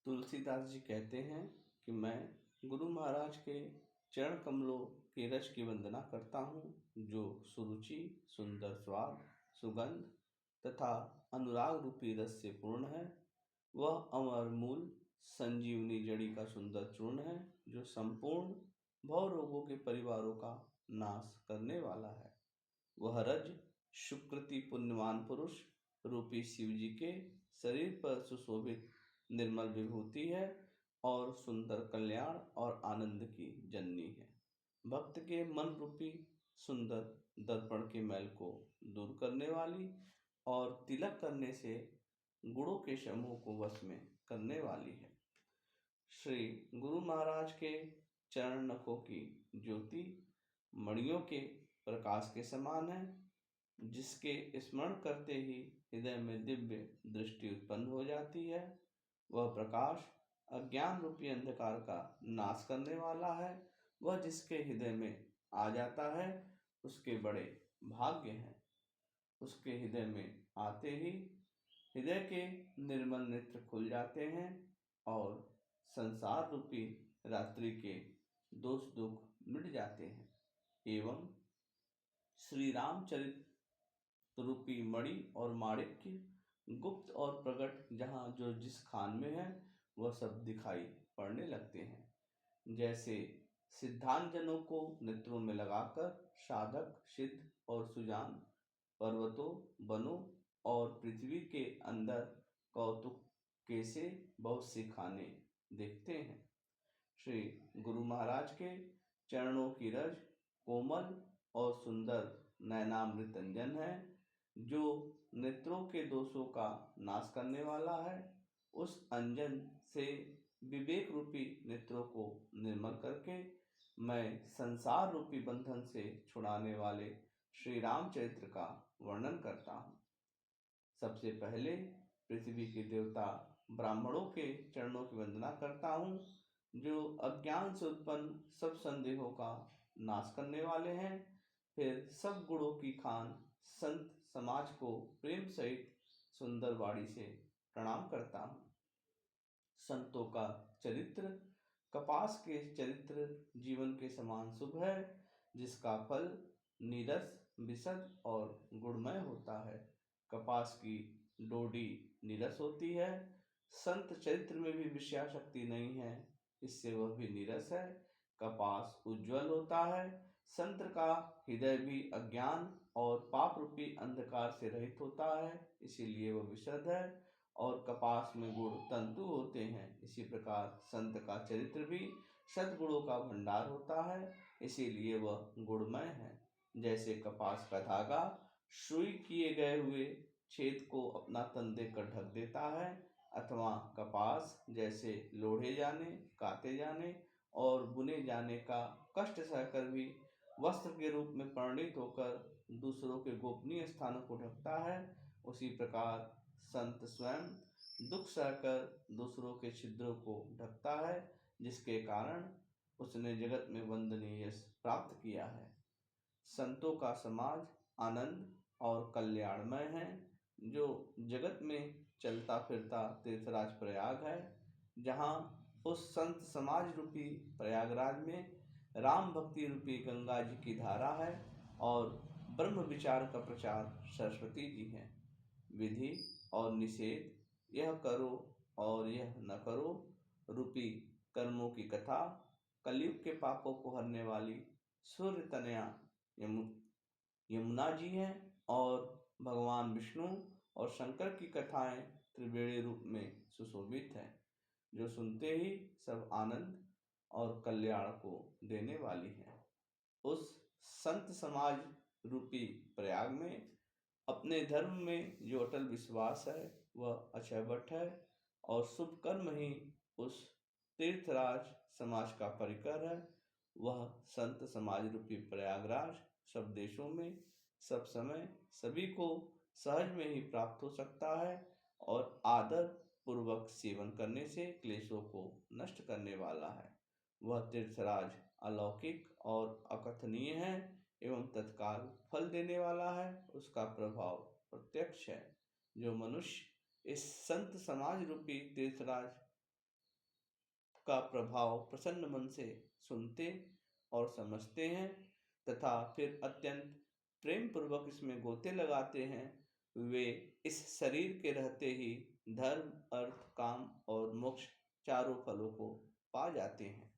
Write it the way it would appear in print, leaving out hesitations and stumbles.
तुलसीदास जी कहते हैं कि मैं गुरु महाराज के चरण कमलों के रज की वंदना करता हूँ, जो सुरुचि, सुंदर स्वाद, सुगंध तथा अनुराग रूपी रस से पूर्ण है। वह अमर मूल संजीवनी जड़ी का सुंदर चूर्ण है, जो संपूर्ण भव रोगों के परिवारों का नाश करने वाला है। वह रज सुकृति पुण्यवान पुरुष रूपी शिव जी के शरीर पर सुशोभित निर्मल विभूति है और सुंदर कल्याण और आनंद की जननी है। भक्त के मन रूपी सुंदर दर्पण के मैल को दूर करने वाली और तिलक करने से गुणों के समूह को वश में करने वाली है। श्री गुरु महाराज के चरण नखों की ज्योति मणियों के प्रकाश के समान है, जिसके स्मरण करते ही हृदय में दिव्य दृष्टि उत्पन्न हो जाती है। वह प्रकाश अज्ञान रूपी अंधकार का नाश करने वाला है। वह जिसके हृदय में आ जाता है उसके बड़े भाग्य हैं। उसके हृदय में आते ही हृदय के निर्मल नेत्र खुल जाते हैं और संसार रूपी रात्रि के दोष दुख मिट जाते हैं। एवं श्री रामचरित रूपी मणि और माणिक्य गुप्त और प्रकट जहाँ जो जिस खान में है वह सब दिखाई पड़ने लगते हैं। जैसे सिद्धांत जनों को नेत्रों में लगाकर साधक सिद्ध और सुजान पर्वतों, वनों और पृथ्वी के अंदर कौतुक के से बहुत से खाने देखते हैं। श्री गुरु महाराज के चरणों की रज कोमल और सुंदर नयनामृत अंजन है, जो नेत्रों के दोषों का नाश करने वाला है। उस अंजन से विवेक रूपी नेत्रों को निर्मल करके मैं संसार रूपी बंधन से छुड़ाने वाले श्री रामचरित्र का वर्णन करता हूँ। सबसे पहले पृथ्वी के देवता ब्राह्मणों के चरणों की वंदना करता हूँ, जो अज्ञान से उत्पन्न सब संदेहों का नाश करने वाले हैं। फिर सब गुणों की खान संत समाज को प्रेम सहित सुंदर वाणी से प्रणाम करता हूँ। संतों का चरित्र कपास के चरित्र जीवन के समान शुभ है, जिसका फल नीरस, विशद और गुणमय होता है। कपास की डोडी नीरस होती है। संत चरित्र में भी विषया शक्ति नहीं है, इससे वह भी नीरस है। कपास उज्जवल होता है। संत का हृदय भी अज्ञान और पाप रूपी अंधकार से रहित होता है, इसीलिए वह विशद है। और कपास में गुण तंतु होते हैं, इसी प्रकार संत का चरित्र भी सद्गुणों का भंडार होता है, इसीलिए वह गुणमय है। जैसे कपास का धागा सुई किए गए हुए छेद को अपना तन देकर ढक देता है, अथवा कपास जैसे लोढ़े जाने, काते जाने और बुने जाने का कष्ट सहकर भी वस्त्र के रूप में परिणित होकर दूसरों के गोपनीय स्थानों को ढकता है, उसी प्रकार संत स्वयं दुख सहकर दूसरों के छिद्रों को ढकता है, जिसके कारण उसने जगत में वंदनीय यश प्राप्त किया है। संतों का समाज आनंद और कल्याणमय है, जो जगत में चलता फिरता तीर्थराज प्रयाग है, जहाँ उस संत समाज रूपी प्रयागराज में राम भक्ति रूपी गंगा जी की धारा है और ब्रह्म विचार का प्रचार सरस्वती जी हैं। विधि और निषेध, यह करो और यह न करो रूपी कर्मों की कथा कलयुग के पापों को हरने वाली सूर्य तनया यमुना जी हैं, और भगवान विष्णु और शंकर की कथाएं त्रिवेणी रूप में सुशोभित है, जो सुनते ही सब आनंद और कल्याण को देने वाली है। उस संत समाज रूपी प्रयाग में अपने धर्म में जो अटल विश्वास है वह अक्षयवट है, और शुभ कर्म ही उस तीर्थराज समाज का परिकर है। वह संत समाज रूपी प्रयागराज सब देशों में सब समय सभी को सहज में ही प्राप्त हो सकता है, और आदर पूर्वक सेवन करने से क्लेशों को नष्ट करने वाला है। वह तीर्थराज अलौकिक और अकथनीय है एवं तत्काल फल देने वाला है, उसका प्रभाव प्रत्यक्ष है। जो मनुष्य इस संत समाज रूपी तीर्थराज का प्रभाव प्रसन्न मन से सुनते और समझते हैं तथा फिर अत्यंत प्रेम पूर्वक इसमें गोते लगाते हैं, वे इस शरीर के रहते ही धर्म, अर्थ, काम और मोक्ष चारों फलों को पा जाते हैं।